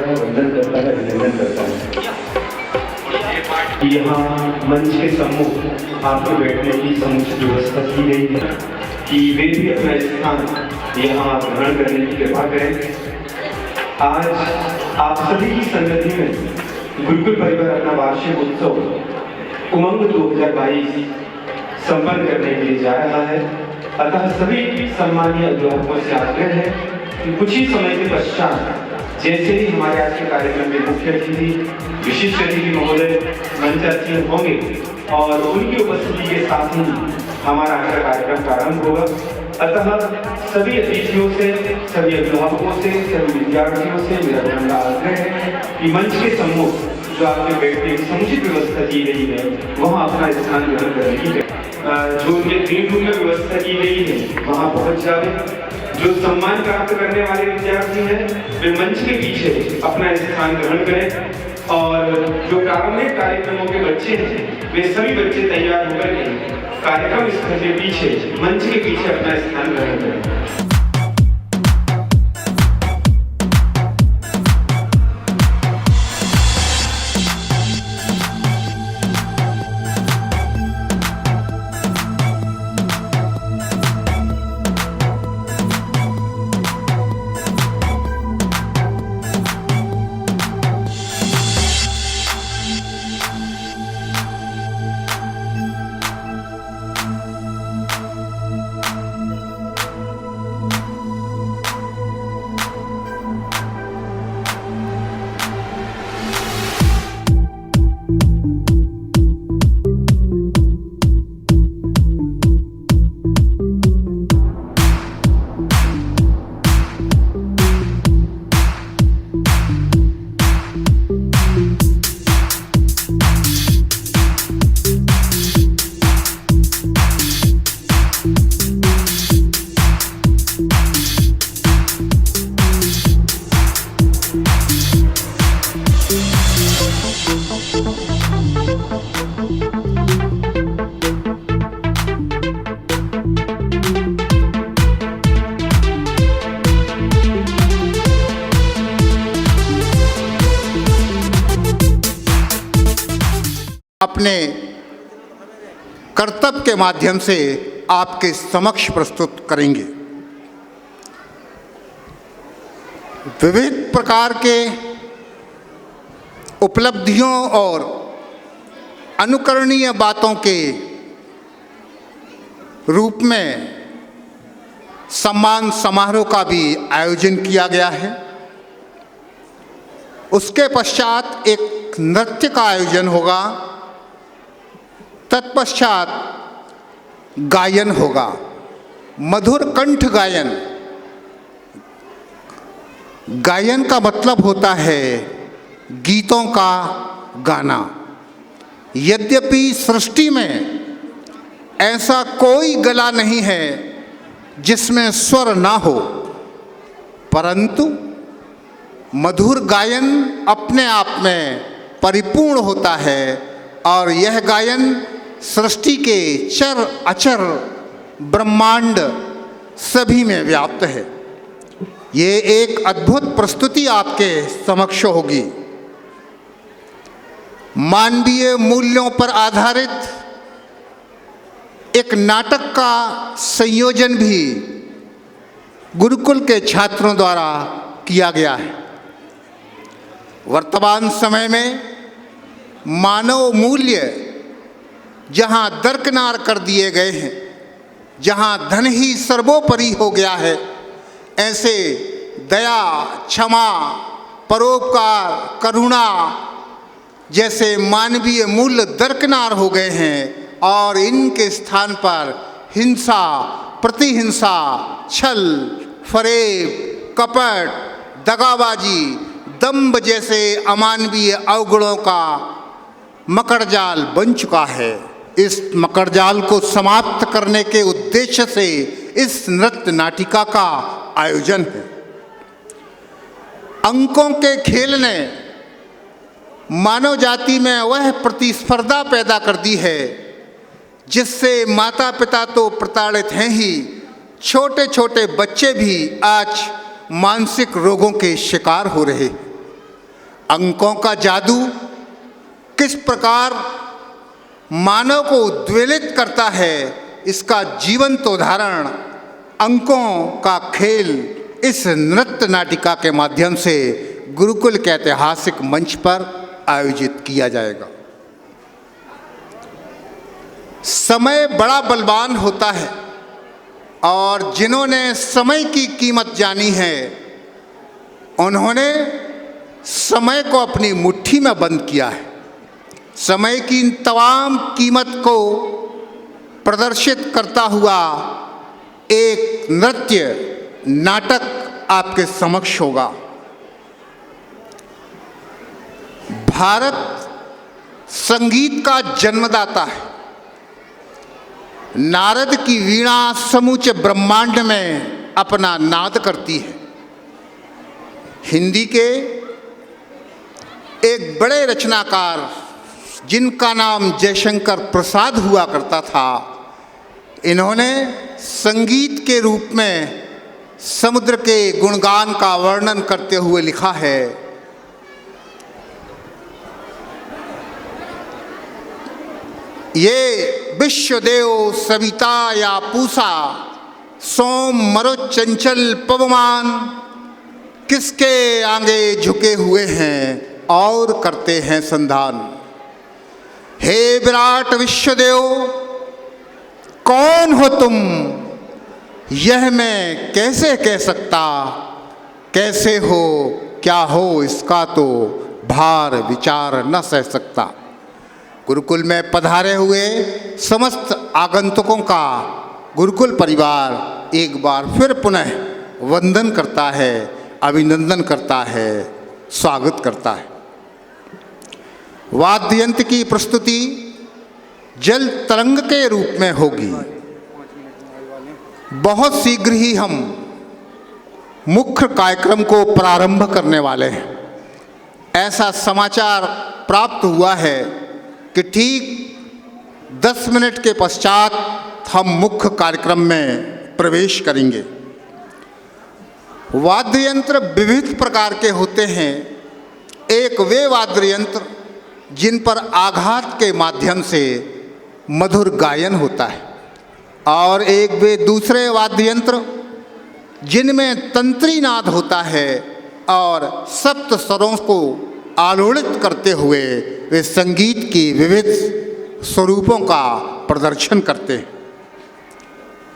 है, वंदन करता है, अभिनंदन करता है। यहाँ मंच के सम्मुख आपके बैठने की समुचित व्यवस्था की गई है कि वे भी अपना स्थान यहाँ ग्रहण करने की कृपा करें। आज आप सभी की संगति में गुरुकुल परिवार अपना वार्षिक उत्सव उमंग 2022 संपन्न करने के लिए जा रहा है। अतः सभी सम्मानीय अध्यापकों से आग्रह है कि कुछ ही समय के पश्चात जैसे ही हमारे आज के कार्यक्रम के मुख्य अतिथि विशिष्ट अतिथि महोदय मंचासीन होंगे और उनकी उपस्थिति के साथ ही हमारा आज का कार्यक्रम प्रारंभ होगा। अतः सभी अतिथियों से, सभी अभिभावकों से, सभी विद्यार्थियों से मेरा विनम्र आग्रह है कि मंच के सम्मुख जो आपके बैठने की समुचित व्यवस्था की गई है वहाँ अपना स्थान ग्रहण करने की जो उनके ग्रीन रूम में व्यवस्था की गई है वहाँ पहुँच जाए। जो सम्मान प्राप्त करने वाले विद्यार्थी हैं वे मंच के पीछे अपना स्थान ग्रहण करें और जो प्रारंभिक कार्यक्रमों के बच्चे हैं वे सभी बच्चे तैयार होकर के कार्यक्रम स्थल के पीछे, मंच के पीछे अपना स्थान ग्रहण करें। अपने कर्तव्य के माध्यम से आपके समक्ष प्रस्तुत करेंगे। विविध प्रकार के उपलब्धियों और अनुकरणीय बातों के रूप में सम्मान समारोह का भी आयोजन किया गया है। उसके पश्चात एक नृत्य का आयोजन होगा, तत्पश्चात गायन होगा, मधुर कंठ गायन। गायन का मतलब होता है गीतों का गाना। यद्यपि सृष्टि में ऐसा कोई गला नहीं है जिसमें स्वर ना हो, परंतु मधुर गायन अपने आप में परिपूर्ण होता है और यह गायन सृष्टि के चर अचर ब्रह्मांड सभी में व्याप्त है। ये एक अद्भुत प्रस्तुति आपके समक्ष होगी। मानवीय मूल्यों पर आधारित एक नाटक का संयोजन भी गुरुकुल के छात्रों द्वारा किया गया है। वर्तमान समय में मानव मूल्य जहाँ दरकिनार कर दिए गए हैं, जहाँ धन ही सर्वोपरि हो गया है, ऐसे दया, क्षमा, परोपकार, करुणा जैसे मानवीय मूल्य दरकिनार हो गए हैं और इनके स्थान पर हिंसा, प्रतिहिंसा, छल, फरेब, कपट, दगाबाजी, दंभ जैसे अमानवीय अवगुणों का मकड़जाल बन चुका है। इस मकड़जाल को समाप्त करने के उद्देश्य से इस नृत्य नाटिका का आयोजन है। अंकों के खेल ने मानव जाति में वह प्रतिस्पर्धा पैदा कर दी है जिससे माता पिता तो प्रताड़ित हैं ही, छोटे छोटे बच्चे भी आज मानसिक रोगों के शिकार हो रहे हैं। अंकों का जादू किस प्रकार मानव को उद्वेलित करता है, इसका जीवंत उदाहरण अंकों का खेल इस नृत्य नाटिका के माध्यम से गुरुकुल के ऐतिहासिक मंच पर आयोजित किया जाएगा। समय बड़ा बलवान होता है और जिन्होंने समय की कीमत जानी है उन्होंने समय को अपनी मुट्ठी में बंद किया है। समय की इन तमाम कीमत को प्रदर्शित करता हुआ एक नृत्य नाटक आपके समक्ष होगा। भारत संगीत का जन्मदाता है। नारद की वीणा समूचे ब्रह्मांड में अपना नाद करती है। हिंदी के एक बड़े रचनाकार जिनका नाम जयशंकर प्रसाद हुआ करता था, इन्होंने संगीत के रूप में समुद्र के गुणगान का वर्णन करते हुए लिखा है, ये विश्वदेव सविता या पूसा, सोम मरो चंचल पवमान, किसके आगे झुके हुए हैं और करते हैं संधान। हे विराट विश्वदेव, कौन हो तुम, यह मैं कैसे कह सकता, कैसे हो क्या हो इसका तो भार विचार न सह सकता। गुरुकुल में पधारे हुए समस्त आगंतुकों का गुरुकुल परिवार एक बार फिर पुनः वंदन करता है, अभिनंदन करता है, स्वागत करता है। वाद्य यंत्र की प्रस्तुति जल तरंग के रूप में होगी। बहुत शीघ्र ही हम मुख्य कार्यक्रम को प्रारंभ करने वाले हैं। ऐसा समाचार प्राप्त हुआ है कि ठीक 10 मिनट के पश्चात हम मुख्य कार्यक्रम में प्रवेश करेंगे। वाद्य यंत्र विविध प्रकार के होते हैं। एक वे वाद्य यंत्र जिन पर आघात के माध्यम से मधुर गायन होता है और एक वे दूसरे वाद्य यंत्र जिनमें तंत्री नाद होता है और सप्त स्वरों को आलोड़ित करते हुए वे संगीत की विविध स्वरूपों का प्रदर्शन करते हैं।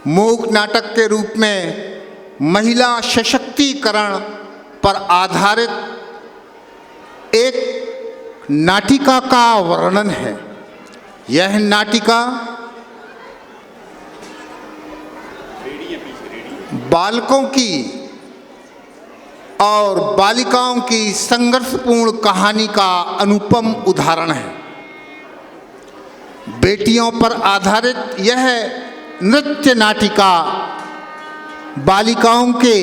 मूक नाटक के रूप में महिला सशक्तिकरण पर आधारित एक नाटिका का वर्णन है। यह नाटिका बालकों की और बालिकाओं की संघर्षपूर्ण कहानी का अनुपम उदाहरण है। बेटियों पर आधारित यह नृत्य नाटिका बालिकाओं के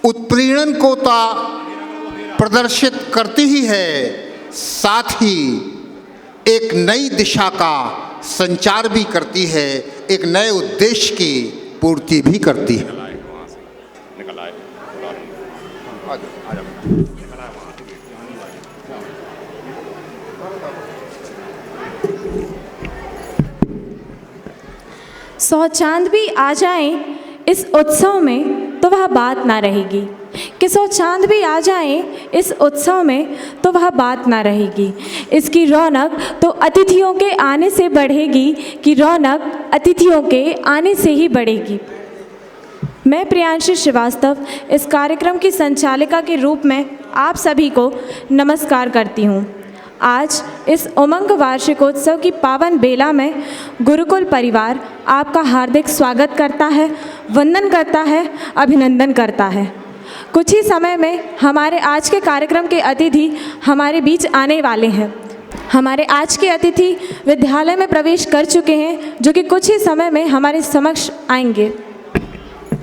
उत्प्रेरण को प्रदर्शित करती ही है, साथ ही एक नई दिशा का संचार भी करती है, एक नए उद्देश्य की पूर्ति भी करती है। सौ चांद भी आ जाएं इस उत्सव में तो वह बात ना रहेगी, कि सौ चांद भी आ जाएं इस उत्सव में तो वह बात ना रहेगी। इसकी रौनक तो अतिथियों के आने से बढ़ेगी, कि रौनक अतिथियों के आने से ही बढ़ेगी। मैं प्रियांशी श्रीवास्तव इस कार्यक्रम की संचालिका के रूप में आप सभी को नमस्कार करती हूँ। आज इस उमंग वार्षिकोत्सव की पावन बेला में गुरुकुल परिवार आपका हार्दिक स्वागत करता है, वंदन करता है, अभिनंदन करता है। कुछ ही समय में हमारे आज के कार्यक्रम के अतिथि हमारे बीच आने वाले हैं। हमारे आज के अतिथि विद्यालय में प्रवेश कर चुके हैं, जो कि कुछ ही समय में हमारे समक्ष आएंगे।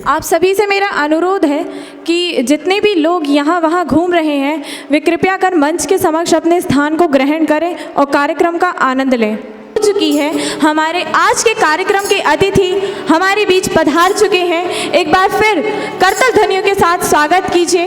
आप सभी से मेरा अनुरोध है कि जितने भी लोग यहाँ वहाँ घूम रहे हैं, वे कृपया कर मंच के समक्ष अपने स्थान को ग्रहण करें और कार्यक्रम का आनंद लें। चुकी है हमारे आज के कार्यक्रम के अतिथि हमारे बीच पधार चुके हैं। एक बार फिर करताल ध्वनियों के साथ स्वागत कीजिए।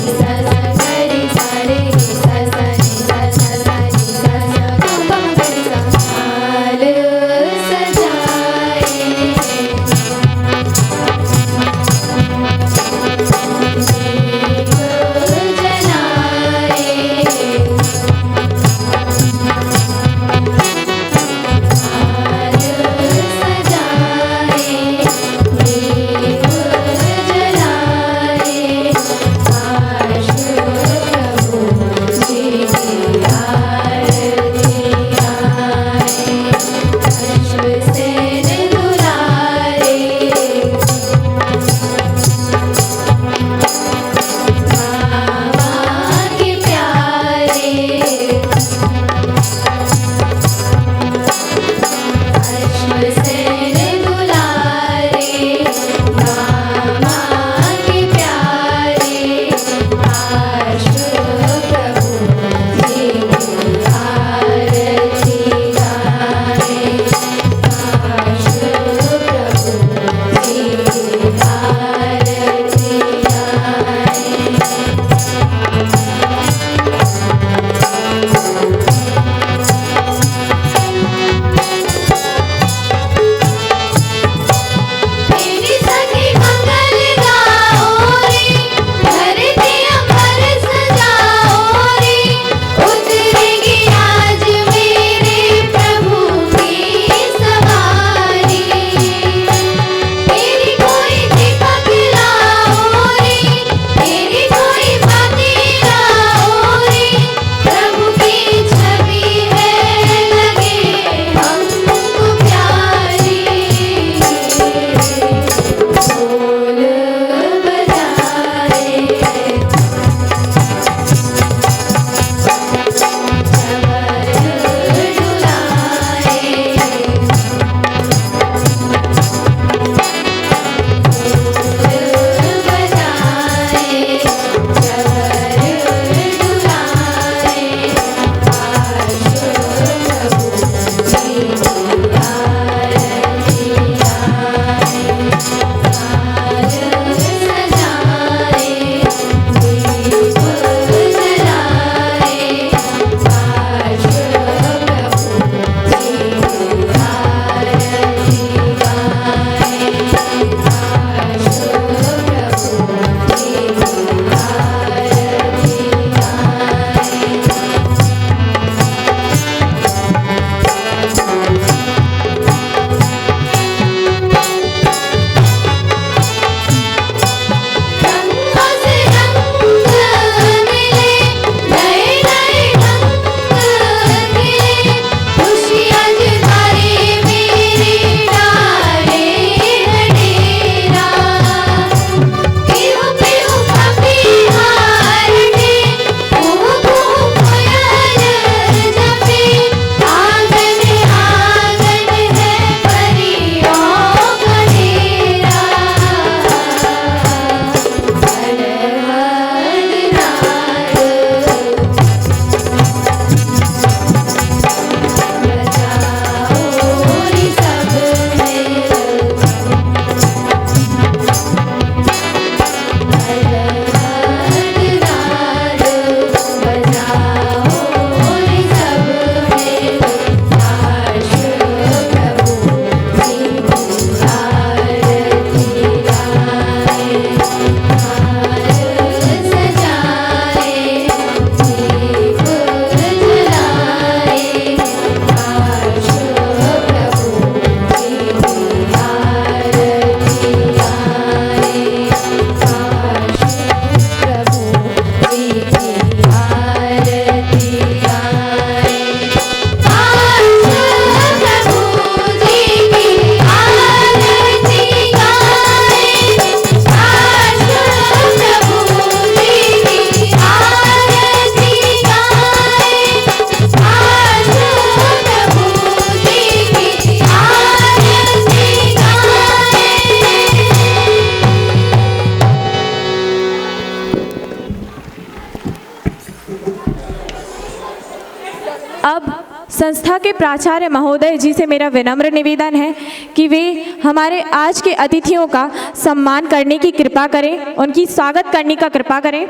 अब संस्था के प्राचार्य महोदय जी से मेरा विनम्र निवेदन है कि वे हमारे आज के अतिथियों का सम्मान करने की कृपा करें, उनकी स्वागत करने का कृपा करें।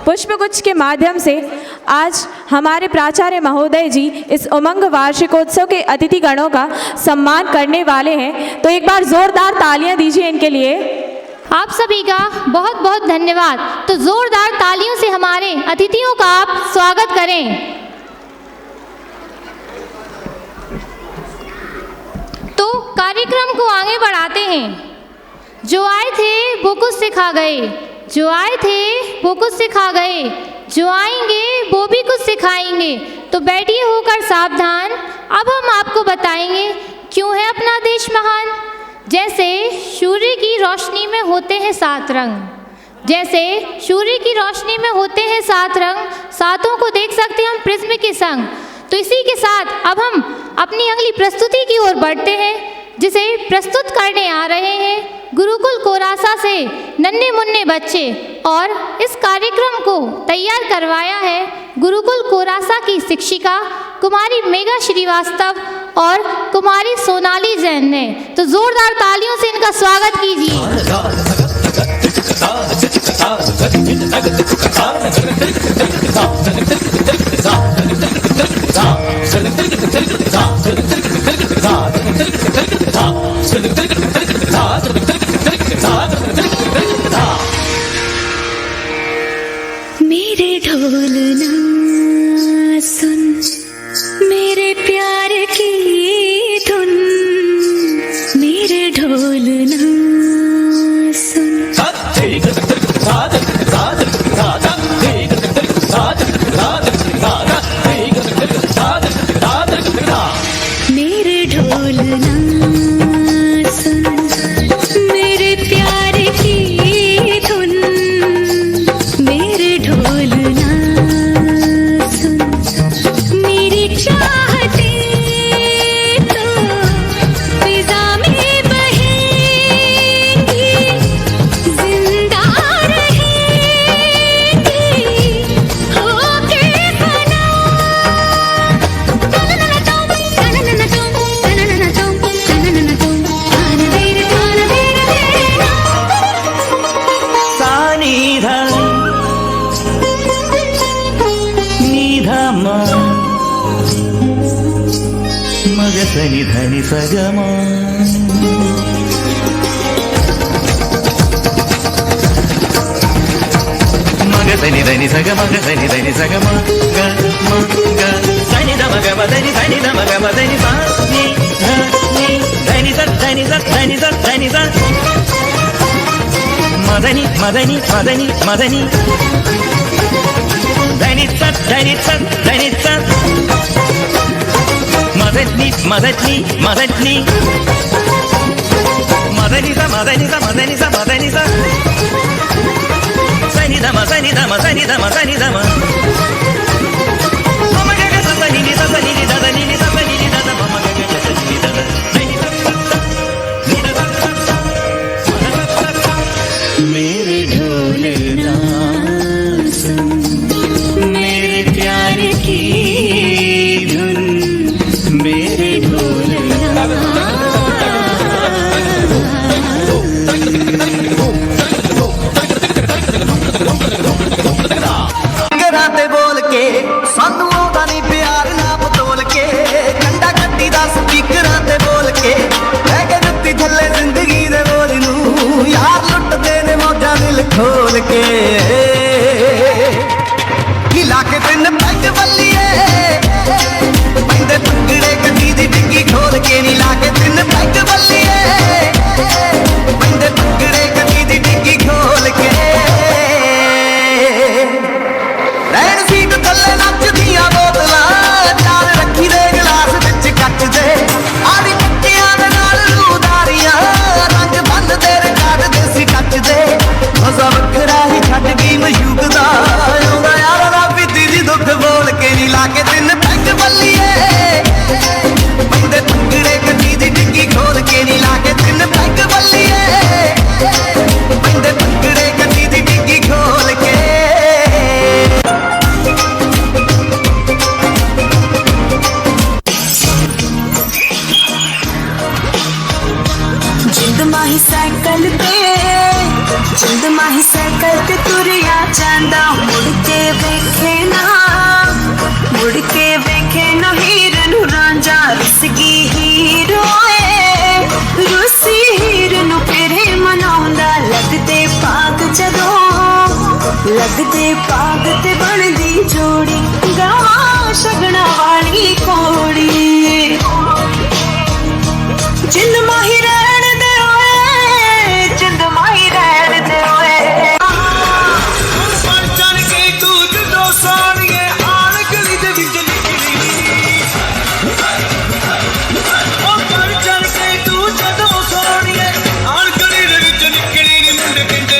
पुष्पगुच्छ के माध्यम से आज हमारे प्राचार्य महोदय जी इस उमंग वार्षिकोत्सव के अतिथि गणों का सम्मान करने वाले हैं, तो एक बार जोरदार तालियां दीजिए इनके लिए। आप सभी का बहुत बहुत धन्यवाद। तो जोरदार तालियों से हमारे अतिथियों का आप स्वागत करें। तो कार्यक्रम को आगे बढ़ाते हैं। जो आए थे वो कुछ सिखा गए, जो आए थे वो कुछ सिखा गए, जो आएंगे वो भी कुछ सिखाएंगे। तो बैठिए होकर सावधान, अब हम आपको बताएंगे क्यों है अपना देश महान। जैसे सूर्य की रोशनी में होते हैं 7 रंग, जैसे सूर्य की रोशनी में होते हैं 7 रंग, सातों को देख सकते हैं हम प्रिज्म के संग। तो इसी के साथ अब हम अपनी अगली प्रस्तुति की ओर बढ़ते हैं, जिसे प्रस्तुत करने आ रहे हैं गुरुकुल कोरासा से नन्हे मुन्ने बच्चे। और इस कार्यक्रम को तैयार करवाया है गुरुकुल कोरासा की शिक्षिका कुमारी मेघा श्रीवास्तव और कुमारी सोनाली जैन ने। तो जोरदार तालियों से इनका स्वागत कीजिए। मेरे ढोल ना सुन, मेरे प्यार की धुन, मेरे ढोल ना सुन। मेरे ढोल ना सुन, मेरे प्यार की धुन, मेरे ढोल ना सुन। मेरी चाहते तो फिजा में बहेंगी, जिंदा रहेंगी होके फना। सनि धनि सगमा मग सनि धनि सग मग सनि धनि सगमा ग म ग सनि ध मग म धनि सनि ध मग म धनि सा नि ध नि धनि ध धनि ध धनि ध धनि ध मदनि मदनि मदनि मदनि धनि ध धनि ध धनि ध मदनी मदनी मदनी मदनी सा मदनी सा मदनी सा मदनी सा सनी ध मदनी ध मदनी ध मदनी ध म मम ग ग सनी नि ध सनी नि ध सनी नि ध सनी नि ध ध मम ग ग सनी नि ध ध सनी ध नि ध मेरे ढोल ना सुन, मेरे प्यार की धुन, मेरे ढोल राते बोल के सानू आउंदा नहीं प्यार ना बतोल के, कंडा कट्टी दा स्पीकरां ते बोल के लै के जुत्ती थल्ले जिंदगी दे बोल नू यार लुटदे ने मौजां दिल खोल के। हिला के तिन पैग बल्लिए पैंदे टुकड़े कदी दी डिग्गी खोल के, नी ला के तिन पैग बल्लिए पैंदे टुकड़े कदी दी डिग्गी खोल के। रैन सीट थल्ले नचदियां बोतलां, चाल रखी दे गिलास विच कच दे, आदी पक्कियां दे नाल रूदारियां, रंग बंद दे रिकार्ड देसी टच दे, मजा वखरा ही छड्ड गई मशूक दा, आउंदा यार दा पीती दी दुख बोल के, नी ला के तिन पैग बल्लिए पैंदे टुकड़े कदी दी डिग्गी खोल के, नी ला के तिन पैग बल्लिए पैंदे टुकड़े कदी कहंदा मुड़ के वेखे ना हीर नू रांझा रुस गई हीर होए रुसी हीर नू फेरे मनाउंदा लगदे पाग ते बनदी जोड़ी गावा शगना वाली कोड़ी जिंद माही रहन दे ओए पर चढ़ के तू जदों सोनिए आन गली दे विच निकली ओ पर चढ़ के तू जदों सोनिए आन गली दे विच निकली नी मुंडे पिंडे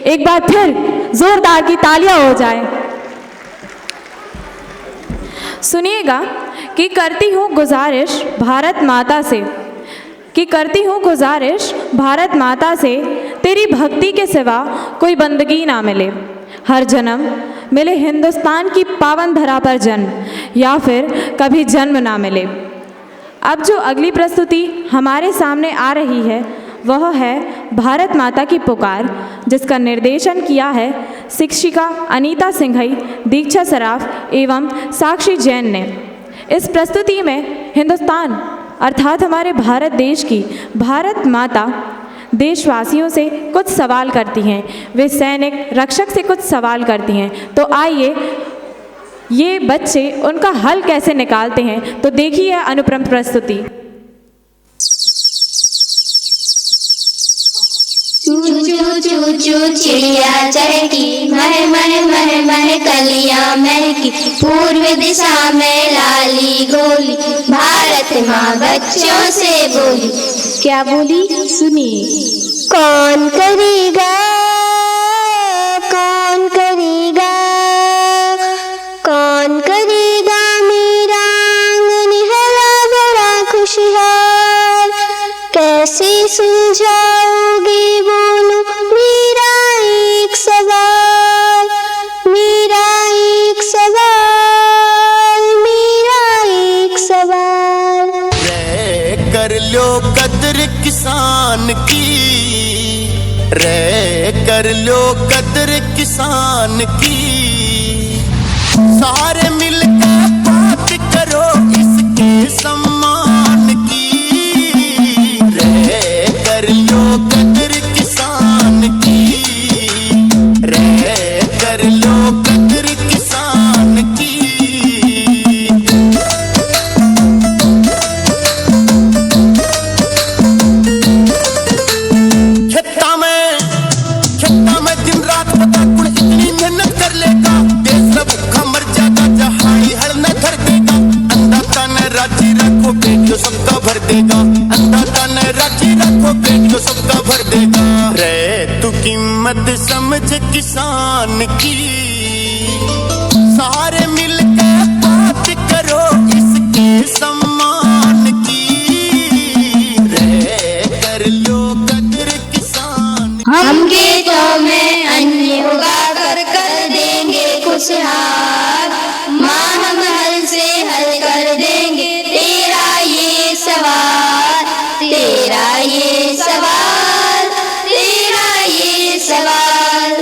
एक बार फिर जोरदार की तालियां हो जाए। सुनिएगा कि करती हूँ गुजारिश भारत माता से तेरी भक्ति के सिवा कोई बंदगी ना मिले। हर जन्म मिले हिंदुस्तान की पावन धरा पर जन्म या फिर कभी जन्म ना मिले। अब जो अगली प्रस्तुति हमारे सामने आ रही है वह है भारत माता की पुकार, जिसका निर्देशन किया है शिक्षिका अनीता सिंघई, दीक्षा सराफ एवं साक्षी जैन ने। इस प्रस्तुति में हिंदुस्तान अर्थात हमारे भारत देश की भारत माता देशवासियों से कुछ सवाल करती हैं, वे सैनिक रक्षक से कुछ सवाल करती हैं। तो आइए ये बच्चे उनका हल कैसे निकालते हैं, तो देखिए अनुपम प्रस्तुति। चू चू चू चिड़िया चहकी मह मह मह मह कलियां महकी पूर्व दिशा में लाली गोली भारत माँ बच्चों से बोली। क्या बोली सुनिए। कौन करेगा कौन करेगा कौन करेगा मेरा आंगन हरा भरा खुशहाल। कैसे सुलझाओगे बोलो मेरा एक सवाल, मेरा एक सवाल, मेरा एक सवाल। रे कर लो कदर किसान की, रे कर लो कदर किसान की, सारे मिलकर बात करो इसके सम्मान की। रे कर लो कदर किसान की, रे कर लो कदर किसान की। खेता में दिन रात पता कुण इतनी मेहनत कर लेगा, देश में भूखा मर जाएगा जहाड़ी हल न कर देगा। अन्नदाता ने राजी रखो बेटियों सबका भर देगा, अन्नदाता ने राजी रखो बेटियों सबका भर देगा। रे तू कीमत समझ किसान की, सारे मिलकर बात करो इसके सम्मान की। रे कर लो कदर किसान, हम गीतों में अन्य उगा कर देंगे खुशहाल। माँ हम हल से हल कर देंगे तेरा ये सवाल, तेरा ये सवाल, तेरा ये सवाल।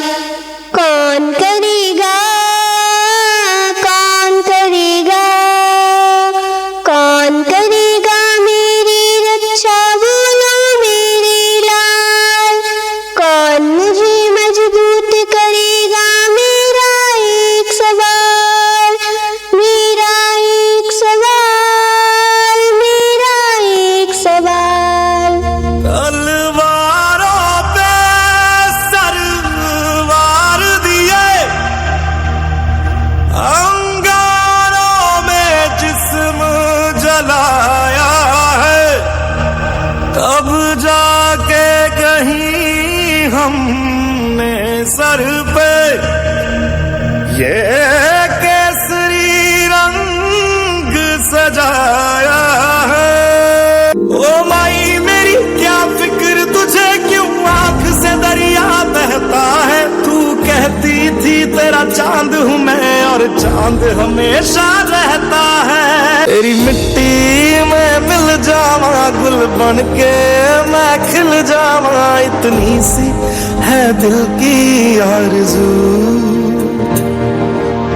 कौन करेगा, कौन करेगा, कौन करेगा मेरी रक्षा, बोलो मेरे लाल। कौन मुझे मजबूत करेगा, मेरा एक सवाल, मेरा एक सवाल, मेरा एक सवाल। तलवारों पे सरवार दिए, अंगारों में जिस्म जलाया है, तब जाके कहीं हमने सर पे ये केसरी रंग सजाया है। ओ माई मेरी क्या फिक्र तुझे, क्यों आंख से दरिया बहता है। तू कहती थी तेरा चांद हूँ मैं और चांद हमेशा रहता है। तेरी मिट्टी में मिल जावा गुल बन के मैं खिल जावा, इतनी सी है दिल की आरज़ू।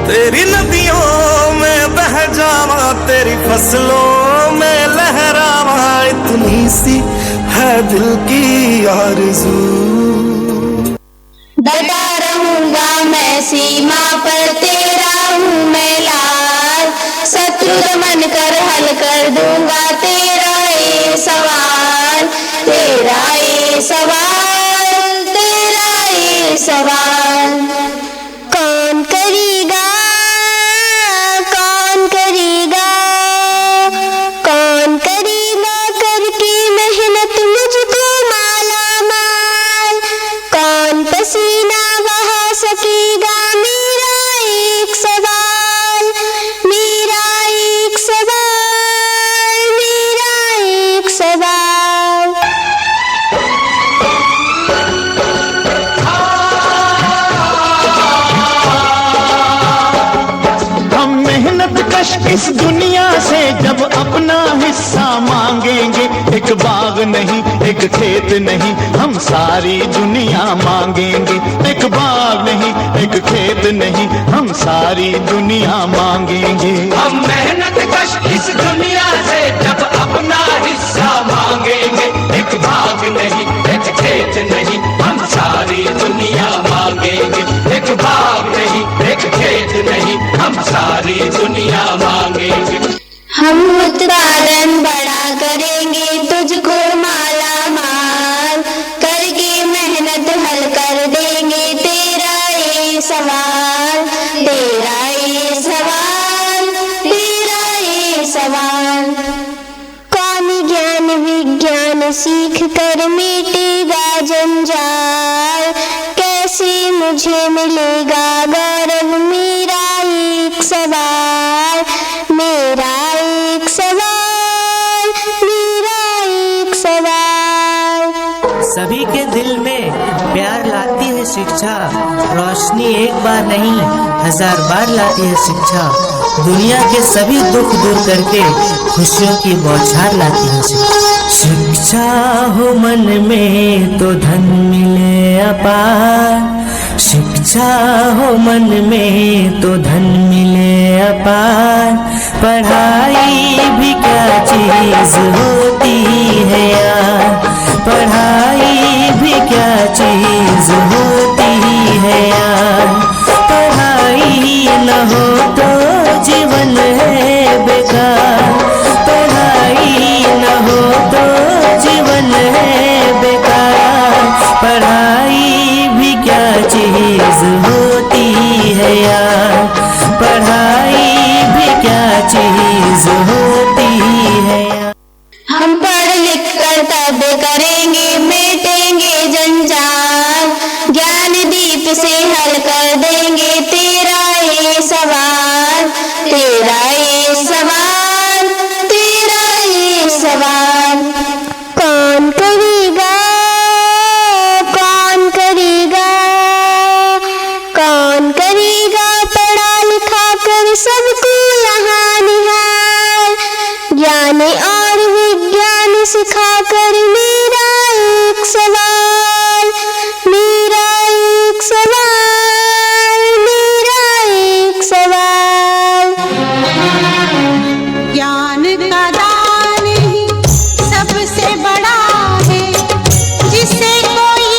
तेरी नदियों में बह जावा, तेरी फसलों में लहरावा, इतनी सी है दिल की आरज़ू। डटा रहूंगा मैं सीमा पर, तेरा हूँ मैं लाल। शत्रु दमन कर हल कर दूंगा तेरा ये सवाल, तेरा ये सवाल, तेरा ये सवाल। कौन करेगा, कौन करेगा, कौन करेगा करके मेहनत मुझको माला माल। कौन पसीना बहा सकेगा, मेरा एक सवाल, मेरा एक सवाल, मेरा एक सवाल। हम मेहनत कश इस दुनिया से जब अपना हिस्सा मांगेंगे, एक बाग नहीं एक खेत नहीं हम सारी दुनिया मांगेंगे। एक बाग नहीं एक खेत नहीं हम सारी दुनिया मांगेंगे। हम मेहनत कश इस दुनिया से जब अपना हिस्सा मांगेंगे, एक भाग नहीं एक खेत नहीं हम सारी दुनिया मांगेंगे। एक भाग नहीं एक खेत नहीं हम सारी दुनिया मांगेंगे। हम उत्पादन बड़ा करेंगे, तुझको माला माल करके मेहनत हल कर देंगे तेरा ये सवाल, तेरा ये सवाल, तेरा ये सवाल। कौन ज्ञान विज्ञान सीख कर मिटेगा जंजाल, कैसे मुझे मिलेगा गौरव, मेरा एक सवाल, मेरा एक सवाल, मेरा एक सवाल। सभी के दिल में प्यार लाती है शिक्षा, रोशनी एक बार नहीं 1000 बार लाती है शिक्षा। दुनिया के सभी दुख दूर करके खुशियों की बौछार लाती है शिक्षा। शिक्षा हो मन में तो धन मिले अपार, शिक्षा हो मन में तो धन मिले अपार। पढ़ाई भी क्या चीज होती है यार, पढ़ाई भी क्या चीज होती है यार। पढ़ाई न हो तो जीवन है बेकार, पढ़ाई न हो तो जीवन है बेकार। पढ़ाई भी क्या चीज होती है यार, पढ़ाई भी क्या चीज होती है यार। हम पढ़ लिख कर्तव्य करेंगे, मिटेंगे जंजाल, ज्ञान दीप से हल कर देंगे तेरा ये सवाल, तेरा ये सवाल, तेरा ये सवाल। कौन करेगा, कौन करेगा, कौन करेगा पढ़ सबको यहाँ निहार, ज्ञान और विज्ञान सिखाकर मेरा एक सवाल, मेरा एक सवाल, मेरा एक सवाल। ज्ञान का दान ही सबसे बड़ा है, जिसे कोई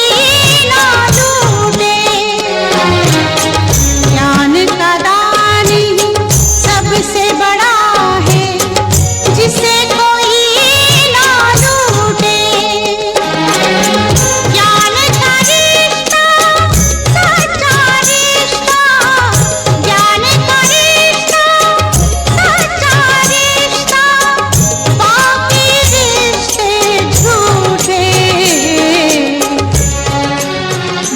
ना लूटे। ज्ञान का दान ही सबसे बड़ा है, जिसे कोई ना लूटे। ज्ञान का रिश्ता सच्चा रिश्ता, ज्ञान का रिश्ता सच्चा रिश्ता, बाकी रिश्ते झूठे।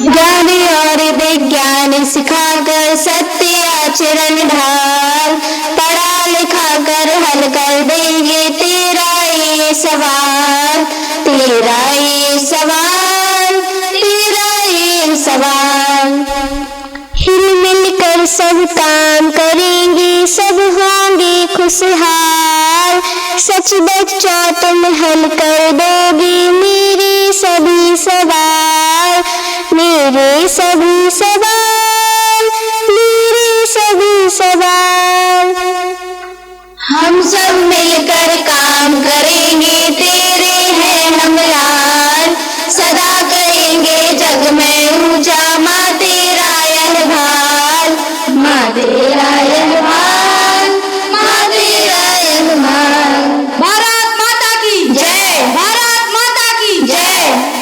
ज्ञान और विज्ञान सिखाकर सत्य आचरण ढाल, पढ़ा लिखा कर हल कर देंगे तेरा ये सवाल, तेरा ये सवाल, तेरा ये सवाल। हिल मिल कर सब काम करेंगे, सब होंगे खुशहाल, सच बच्चा तुम हल कर दोगे मेरे सभी सवाल, मेरे सभी सवाल, मेरे सभी सवाल। हम सब मिलकर काम करेंगे, तेरे हैं हम लाल, सदा करेंगे जग में ऊंचा माँ तेरा यह भाल, माँ तेरा यह भाल, माँ तेरा यह भाल। भारत माता की जय, भारत माता की जय।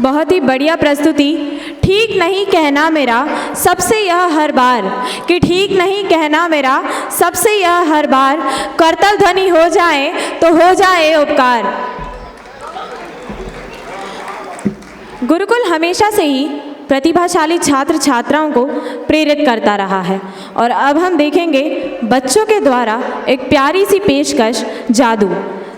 बहुत ही बढ़िया प्रस्तुति। ठीक नहीं कहना मेरा सबसे यह हर बार, कि ठीक नहीं कहना मेरा सबसे यह हर बार, कर्तव्य ध्वनि हो जाए तो हो जाए उपकार। गुरुकुल हमेशा से ही प्रतिभाशाली छात्र छात्राओं को प्रेरित करता रहा है और अब हम देखेंगे बच्चों के द्वारा एक प्यारी सी पेशकश जादू,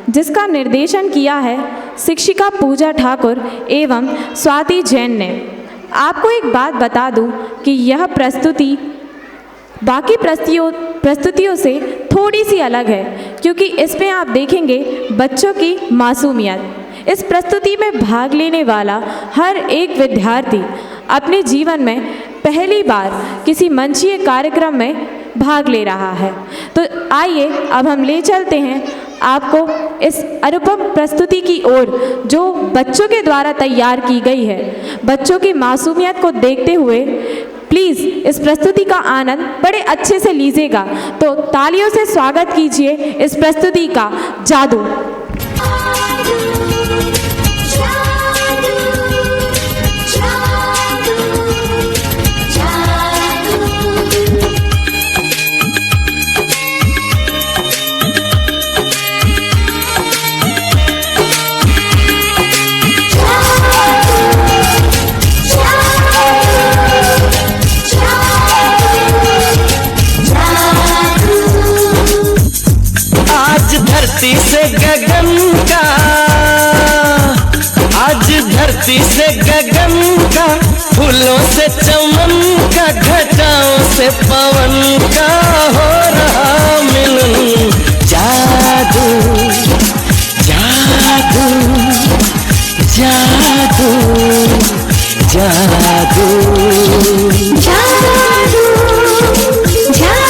जिसका निर्देशन किया है शिक्षिका पूजा ठाकुर एवं स्वाति जैन ने। आपको एक बात बता दूं कि यह प्रस्तुति बाकी प्रस्तुतियों से थोड़ी सी अलग है, क्योंकि इसमें आप देखेंगे बच्चों की मासूमियत। इस प्रस्तुति में भाग लेने वाला हर एक विद्यार्थी अपने जीवन में पहली बार किसी मंचीय कार्यक्रम में भाग ले रहा है। तो आइए अब हम ले चलते हैं आपको इस अनुपम प्रस्तुति की ओर, जो बच्चों के द्वारा तैयार की गई है। बच्चों की मासूमियत को देखते हुए प्लीज़ इस प्रस्तुति का आनंद बड़े अच्छे से लीजिएगा। तो तालियों से स्वागत कीजिए इस प्रस्तुति का जादू। धरती से गगन का, आज धरती से गगन का, फूलों से चमन का, घटाओं से पवन का हो रहा मिलन। जादू जादू जादू जादू जादू जादू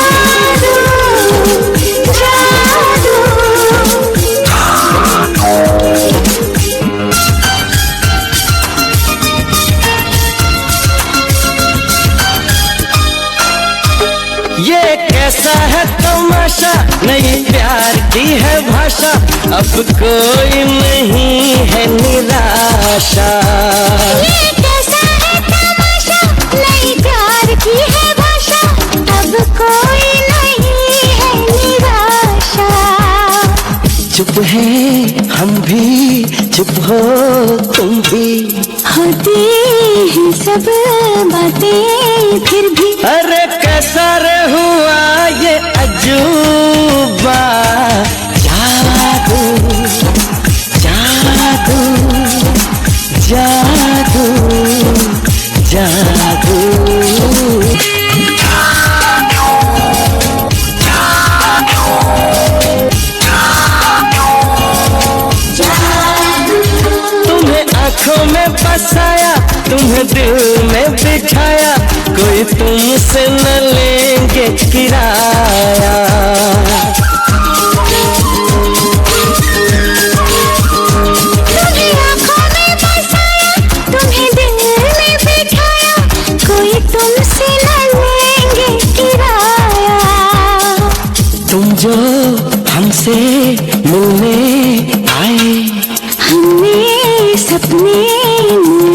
ये कैसा है तमाशा, नई प्यार की है भाषा, अब कोई नहीं है निराशा। ये कैसा है तमाशा, नई प्यार की है भाषा, अब कोई नहीं है निराशा। चुप है हम भी, चुप हो तुम भी, होती हैं सब बातें फिर भी। अरे कैसा रे हुआ ये अजूबा, जादू जादू जादू आँखों में बसाया, तुम्हें दिल में बिठाया, कोई तुमसे न लेंगे किराया। तुम जो हमसे मिलने आए, हमने सपने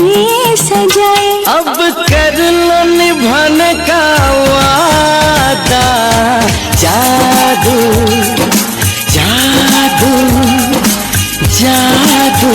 में सजाए, अब कर लो निभाने का वादा। जादू जादू जादू।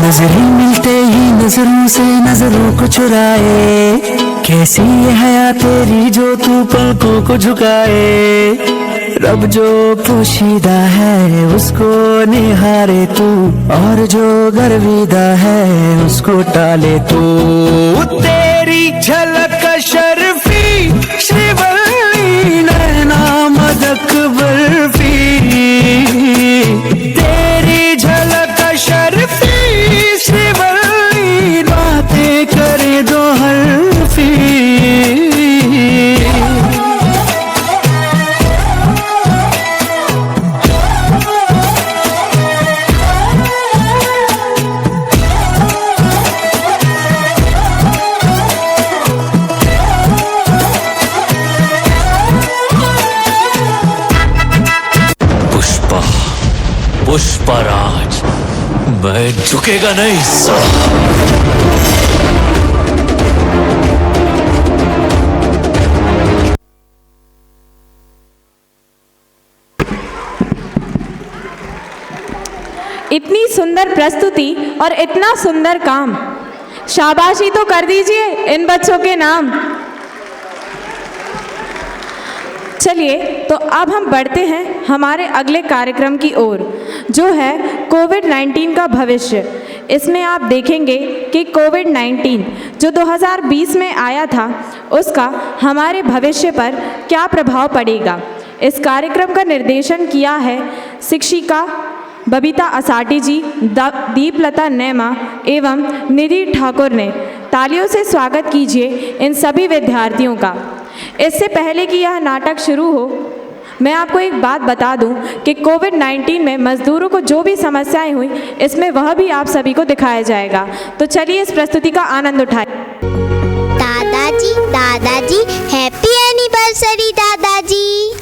नजरें मिलते ही नजरों से नजरों को चुराए, कैसी ये हया तेरी जो तू पलकों को झुकाए। रब जो पोशीदा है उसको निहारे तू, और जो गर्विदा है उसको टाले तू। तेरी झलक शर्फी श्रीवल्ली नैना मदक बर्फी, तेरी झलक शर्फी श्रीवल्ली बातें करे दो हल्फी। पुष्पा पुष्पराज, मैं झुकेगा नहीं साला। इतनी सुंदर प्रस्तुति और इतना सुंदर काम, शाबाशी तो कर दीजिए इन बच्चों के नाम। चलिए तो अब हम बढ़ते हैं हमारे अगले कार्यक्रम की ओर, जो है कोविड-19 का भविष्य। इसमें आप देखेंगे कि कोविड-19 जो 2020 में आया था उसका हमारे भविष्य पर क्या प्रभाव पड़ेगा। इस कार्यक्रम का निर्देशन किया है शिक्षिका बबीता असाटी जी, दीपलता नैमा एवं निधि ठाकुर ने। तालियों से स्वागत कीजिए इन सभी विद्यार्थियों का। इससे पहले कि यह नाटक शुरू हो, मैं आपको एक बात बता दूं कि कोविड-19 में मजदूरों को जो भी समस्याएं हुई, इसमें वह भी आप सभी को दिखाया जाएगा। तो चलिए इस प्रस्तुति का आनंद उठाएं। दादाजी हैप्पी एनिवर्सरी दादाजी।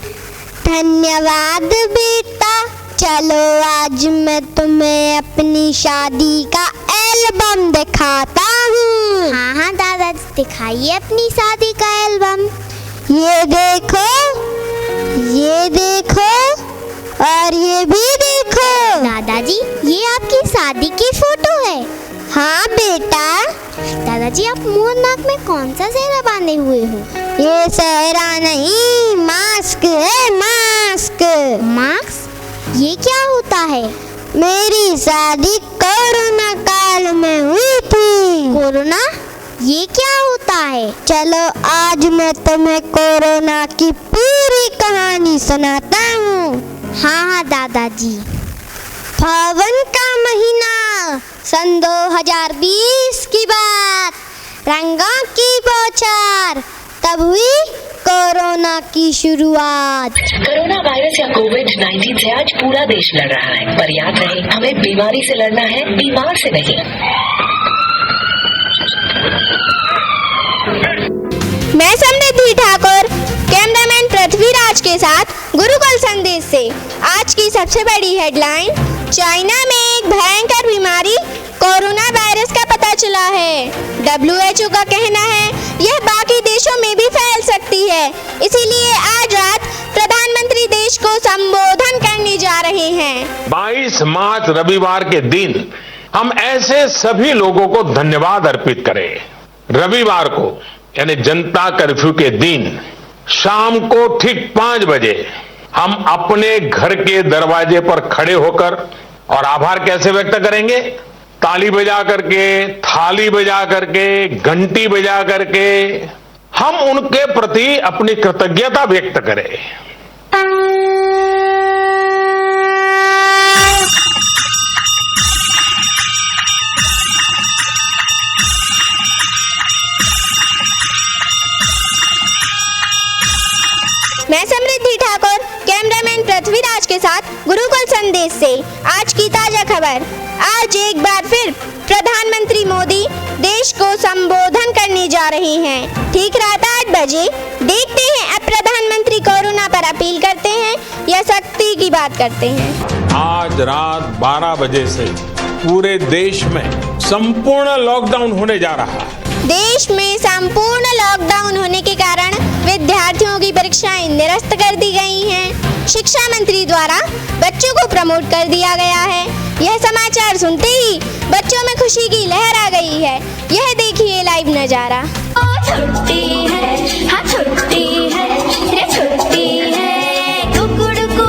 धन्यवाद बेटा। चलो आज मैं तुम्हें अपनी शादी का एल्बम दिखाता हूँ। हाँ दादाजी दिखाइए अपनी शादी का एल्बम। ये देखो और ये भी देखो। दादाजी ये आपकी शादी की फोटो है। हाँ बेटा। दादाजी आप मुंह नाक में कौन सा सेहरा बांधे हुए हो? ये सेहरा नहीं, मास्क है, मास्क। मास्क? ये क्या होता है? मेरी शादी कोरोना काल में हुई थी। कोरोना? ये क्या होता है? चलो आज मैं तुम्हें कोरोना की पूरी कहानी सुनाता हूँ। हाँ दादाजी। फागुन का महीना, सन 2020 की बात, रंगों की बौछार तब हुई कोरोना की शुरुआत। कोरोना वायरस या कोविड-19 से आज पूरा देश लड़ रहा है, पर याद रहे हमें बीमारी से लड़ना है, बीमार से नहीं। मैं समृद्धि ठाकुर कैमरामैन पृथ्वीराज के साथ गुरुकुल संदेश से। आज की सबसे बड़ी हेडलाइन, चाइना में एक भयंकर बीमारी कोरोना वायरस का पता चला है। WHO का कहना है यह बाकी देशों में भी फैल सकती है, इसीलिए आज रात प्रधानमंत्री देश को संबोधन करने जा रहे हैं। 22 मार्च रविवार के दिन हम ऐसे सभी लोगों को धन्यवाद अर्पित करें। रविवार को यानी जनता कर्फ्यू के दिन शाम को ठीक 5 बजे हम अपने घर के दरवाजे पर खड़े होकर, और आभार कैसे व्यक्त करेंगे? ताली बजा करके, थाली बजा करके, घंटी बजा करके हम उनके प्रति अपनी कृतज्ञता व्यक्त करें। मैं समृद्धि ठाकुर कैमरामैन पृथ्वीराज के साथ गुरुकुल संदेश से। आज की ताजा खबर, आज एक बार फिर प्रधानमंत्री मोदी देश को संबोधन करने जा रहे हैं। ठीक रात 8 बजे देखते हैं अब प्रधानमंत्री कोरोना पर अपील करते हैं या सख्ती की बात करते हैं। आज रात 12 बजे से पूरे देश में संपूर्ण लॉकडाउन होने जा रहा है। देश में संपूर्ण लॉकडाउन होने के कारण विद्यार्थियों की परीक्षाएं निरस्त कर दी गई हैं। शिक्षा मंत्री द्वारा बच्चों को प्रमोट कर दिया गया है। यह समाचार सुनते ही बच्चों में खुशी की लहर आ गई है। यह देखिए लाइव नजारा। छुट्टी है, हाँ छुट्टी है, ये छुट्टी है। कुकुड़कू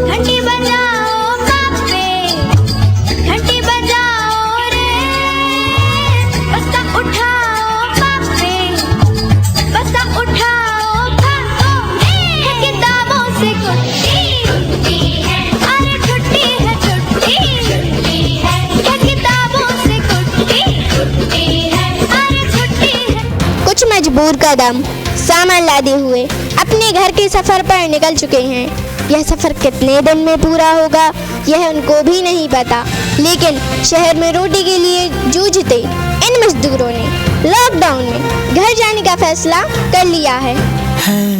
घंटी बजाओ पापे, घंटी बजाओ रे, बस्ता उठाओ पापे, बस्ता उठाओ भागो रे, किताबों से छुट्टी है, अरे छुट्टी है, छुट्टी है, किताबों से छुट्टी है, अरे छुट्टी है। कुछ मजबूर कदम सामान लादे हुए अपने घर के सफर पर निकल चुके हैं। यह सफर कितने दिन में पूरा होगा यह उनको भी नहीं पता, लेकिन शहर में रोटी के लिए जूझते इन मजदूरों ने लॉकडाउन में घर जाने का फैसला कर लिया है।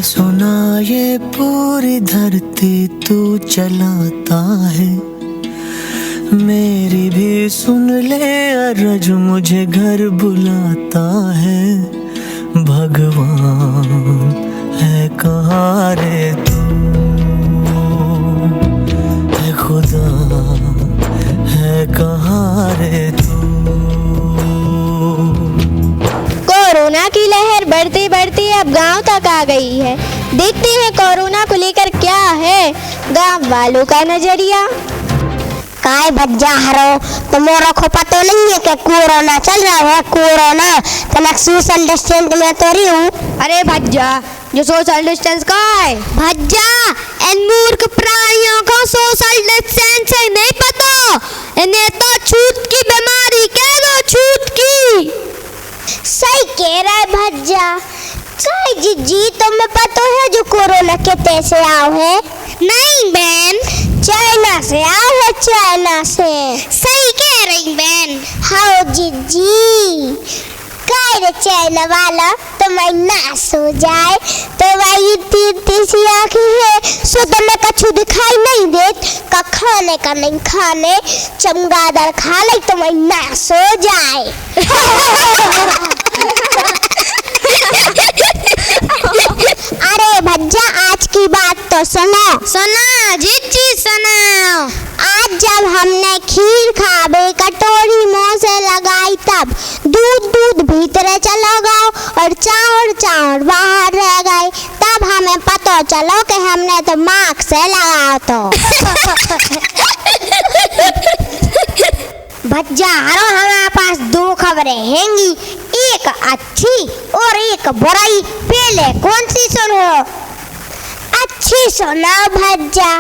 सुना ये पूरी धरती तू चलाता है, मेरी भी सुन ले अर्ज मुझे घर बुलाता है। भगवान है कहाँ रे तू, है खुदा है कहाँ रे तू। कोरोना की लहर बढ़ते बढ़ते अब गांव तक आ गई है। देखते हैं कोरोना को लेकर क्या है गांव वालों का नजरिया। काय भज्जा हरो, तुम्हारा को पता नहीं है कि कोरोना चल रहा है। कोरोना तनक सोशल डिस्टेंस में तो रही हूँ। अरे भज्जा, जो सोशल डिस्टेंस का है भज्जा, इन मूर्ख प्राणियों को सोशल डिस्टेंस नहीं पता। इन्हें तो छूत की बीमारी कह दो, छूत की। सही कह रहा है भज्जा। जी तुम्हें पता है जो कोरोना के कैसे आओ है? नहीं बहन, चाइना से आओ है, चाइना से। सही कह रही बहन। हाँ जी काय चाइना वाला तुम्हें नाश हो जाए तो वही तीसरी आँखें है, सो तुम्हें कछु दिखाई नहीं देत, का खाने का नहीं खाने, चमगादड़ खा ले तुम्हें नाश हो जाए। अरे भज्जा आज की बात तो सुनो। सुना जी सुना। आज जब हमने खीर खाबे कटोरी मुंह से लगाई तब दूध भीतर चला गया और चावल बाहर रह गए। तब हमें पता चलो कि हमने तो मास्क से लगाया तो। भज्जा हमारे पास 2 खबरें हैंगी, एक अच्छी और एक बुराई। पहले कौन सी सुनो? अच्छी सुनो भज्जा।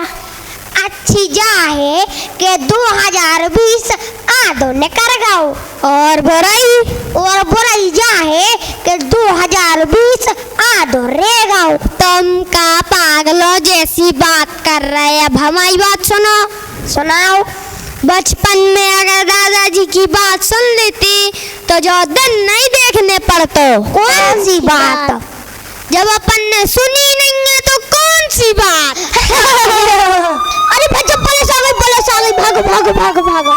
अच्छी जाहे के 2020 आधो ने कर गाओ और बुराई जाहे के 2020 आधो रे गाओ। तुम का पागलों जैसी बात कर रहे, अब हमारी बात सुनाओ। बचपन में अगर दादाजी की बात सुन लेती तो जो दिन नहीं देखने पड़ते। कौन सी बात? जब अपन ने सुनी नहीं है तो कौन सी बात? अरे बच्चों पुलिस आ गई, भागो।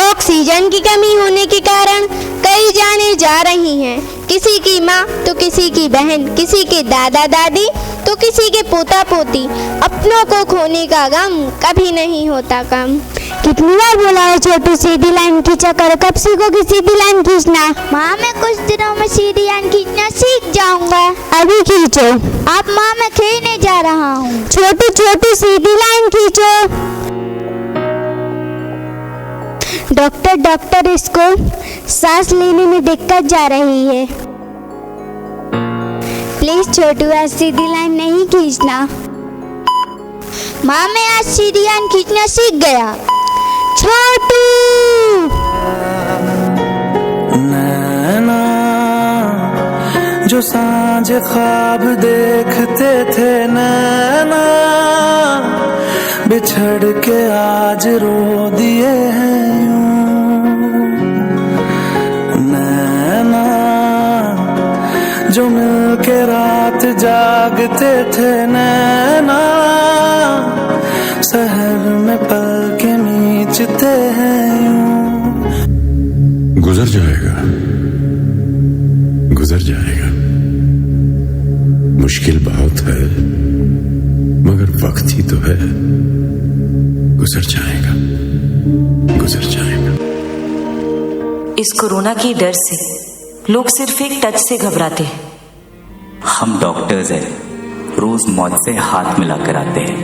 ऑक्सीजन की कमी होने के कारण कई जानें जा रही हैं। किसी की माँ तो किसी की बहन, किसी के दादा दादी तो किसी के पोता पोती। अपनों को खोने का गम कभी नहीं होता कम। कितनी बार बोला है छोटू सीधी लाइन खींचा कर, कब सीखोगी सीधी लाइन खींचना? माँ मैं कुछ दिनों में सीधी लाइन खींचना सीख जाऊंगा। अभी खींचो। आप माँ मैं खेलने जा रहा हूँ। छोटू सीधी लाइन खींचो। डॉक्टर इसको सांस लेने में दिक्कत जा रही है। प्लीज छोटू आज सीधी लाइन नहीं खींचना। माँ मैं आज सीधी लाइन खींचना सीख गया। छोटू नैना जो सांझ ख्वाब देखते थे, नैना बिछड़ के आज रो दिए हैं नैना जो मिल के रात जागते थे, नैना शहर में पल के नीचते हैं यूं। गुजर जाएगा। मुश्किल बहुत है मगर वक्त ही तो है। गुजर जाएगा। इस कोरोना की डर से लोग सिर्फ एक टच से घबराते हैं। हम डॉक्टर्स हैं, रोज मौत से हाथ मिलाकर आते हैं।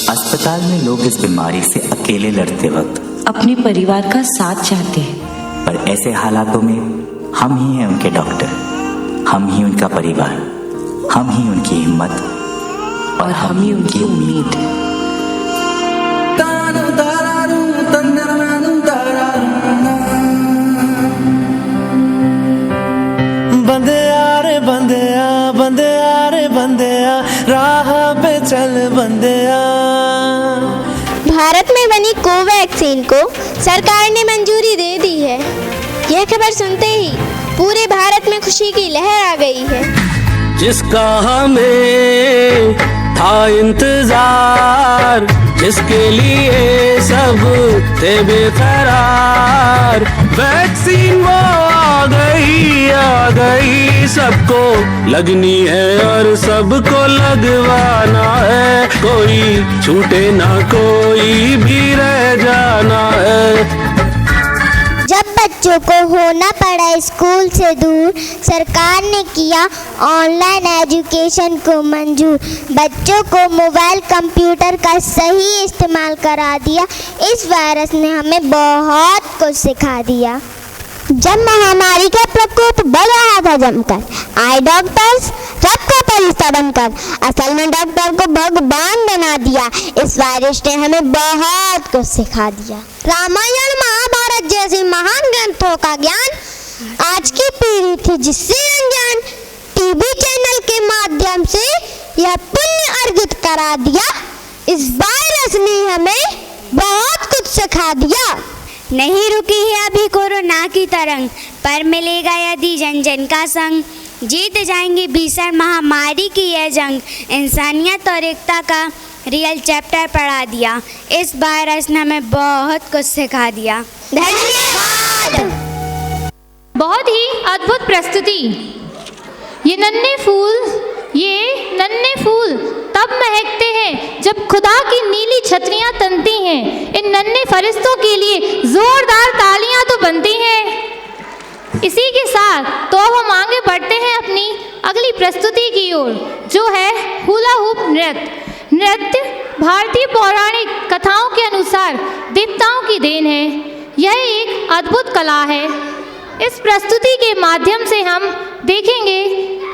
अस्पताल में लोग इस बीमारी से अकेले लड़ते वक्त अपने परिवार का साथ चाहते हैं, पर ऐसे हालातों में हम ही हैं उनके डॉक्टर, हम ही उनका परिवार, हम ही उनकी हिम्मत और हम ही उनकी उम्मीद। बंदेया राह पे चल बंदेया। भारत में बनी कोवैक्सीन को सरकार ने मंजूरी दे दी है। यह खबर सुनते ही पूरे भारत में खुशी की लहर आ गई है। जिसका हमें था इंतजार, जिसके लिए सब थे बेकरार, वैक्सीन वो आ गई सबको लगनी है और सबको लगवाना है। कोई छूटे ना, कोई भी रह जाना है। जब बच्चों को होना पड़ा स्कूल से दूर, सरकार ने किया ऑनलाइन एजुकेशन को मंजूर। बच्चों को मोबाइल कंप्यूटर का सही इस्तेमाल करा दिया। इस वायरस ने हमें बहुत कुछ सिखा दिया। जब महामारी का प्रकोप बढ़ रहा था जमकर, आए डॉक्टर्स सबको फरिश्ता बनकर, असल में डॉक्टर को भगवान बना दिया। इस वायरस ने हमें बहुत कुछ सिखा दिया। रामायण महाभारत जैसे महान ग्रंथों का ज्ञान आज की पीढ़ी थी जिससे अनजान। टीवी चैनल के माध्यम से यह पुण्य अर्जित करा दिया। इस वायरस ने हमें बहुत कुछ सिखा दिया। नहीं रुकी है अभी कोरोना की तरंग, पर मिलेगा यदि जन जन का संग, जीत जाएंगे भीषण महामारी की यह जंग। इंसानियत और एकता का रियल चैप्टर पढ़ा दिया। इस वायरस ने हमें बहुत कुछ सिखा दिया। धन्यवाद। बहुत ही अद्भुत प्रस्तुति। ये नन्हे फूल तब महकते हैं जब खुदा की नीली छतरियां तनती हैं। इन नन्हे फरिश्तों के लिए जोरदार तालियां तो बनती हैं। इसी के साथ तो अब हम आगे बढ़ते हैं अपनी अगली प्रस्तुति की ओर, जो है हुला हुप नृत्य भारतीय पौराणिक कथाओं के अनुसार देवताओं की देन है। यह एक अद्भुत कला है। इस प्रस्तुति के माध्यम से हम देखेंगे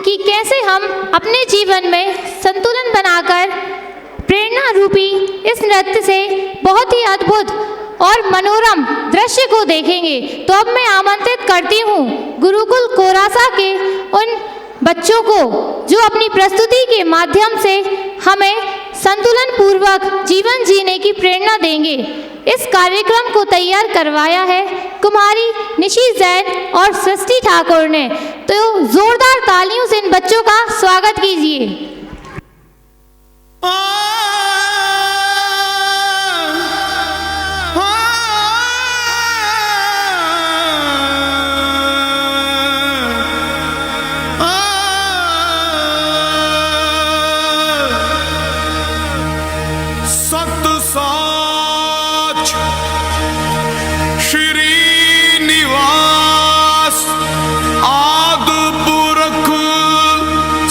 कि कैसे हम अपने जीवन में संतुलन बनाकर प्रेरणा रूपी इस नृत्य से बहुत ही अद्भुत और मनोरम दृश्य को देखेंगे। तो अब मैं आमंत्रित करती हूँ गुरुकुल कोरासा के उन बच्चों को जो अपनी प्रस्तुति के माध्यम से हमें संतुलन पूर्वक जीवन जीने की प्रेरणा देंगे। इस कार्यक्रम को तैयार करवाया है कुमारी निशी जैन और सृष्टि ठाकुर ने। तो जोरदार तालियों से इन बच्चों का स्वागत कीजिए।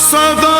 सदा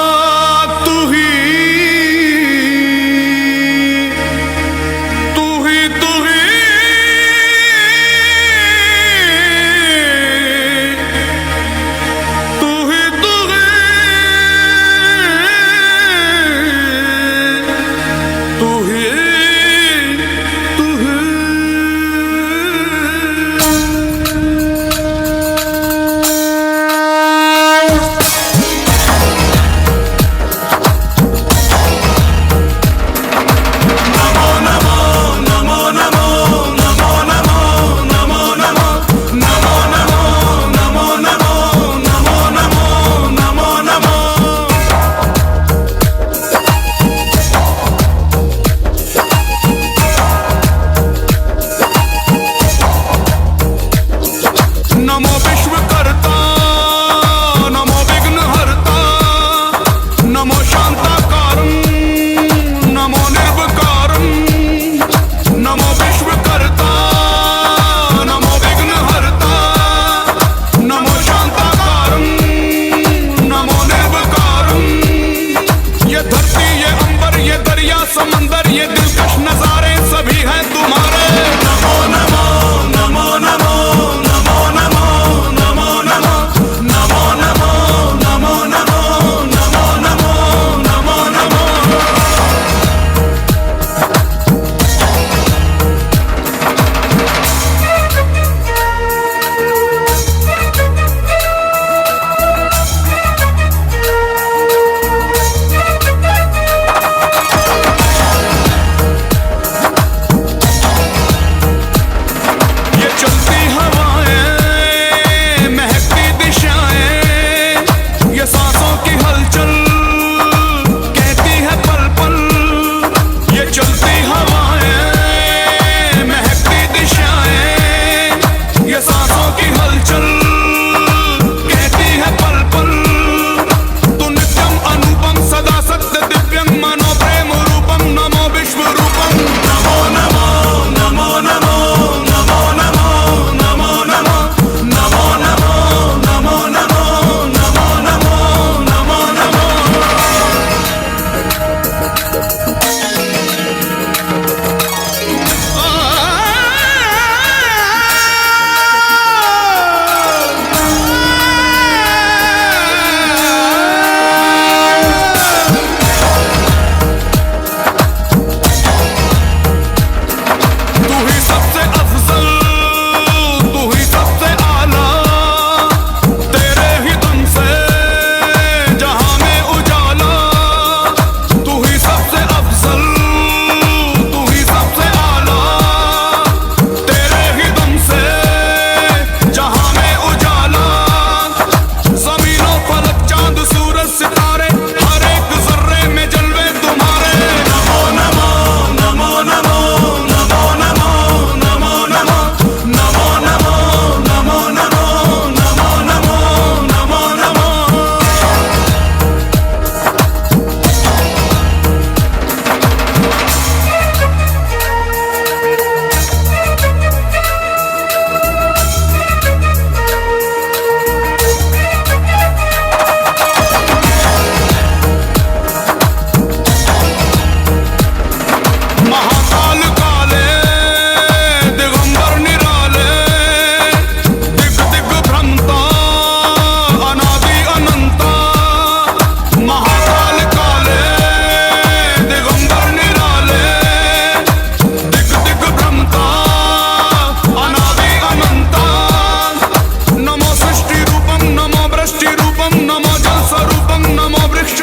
जल स्वरूपम नमो वृक्ष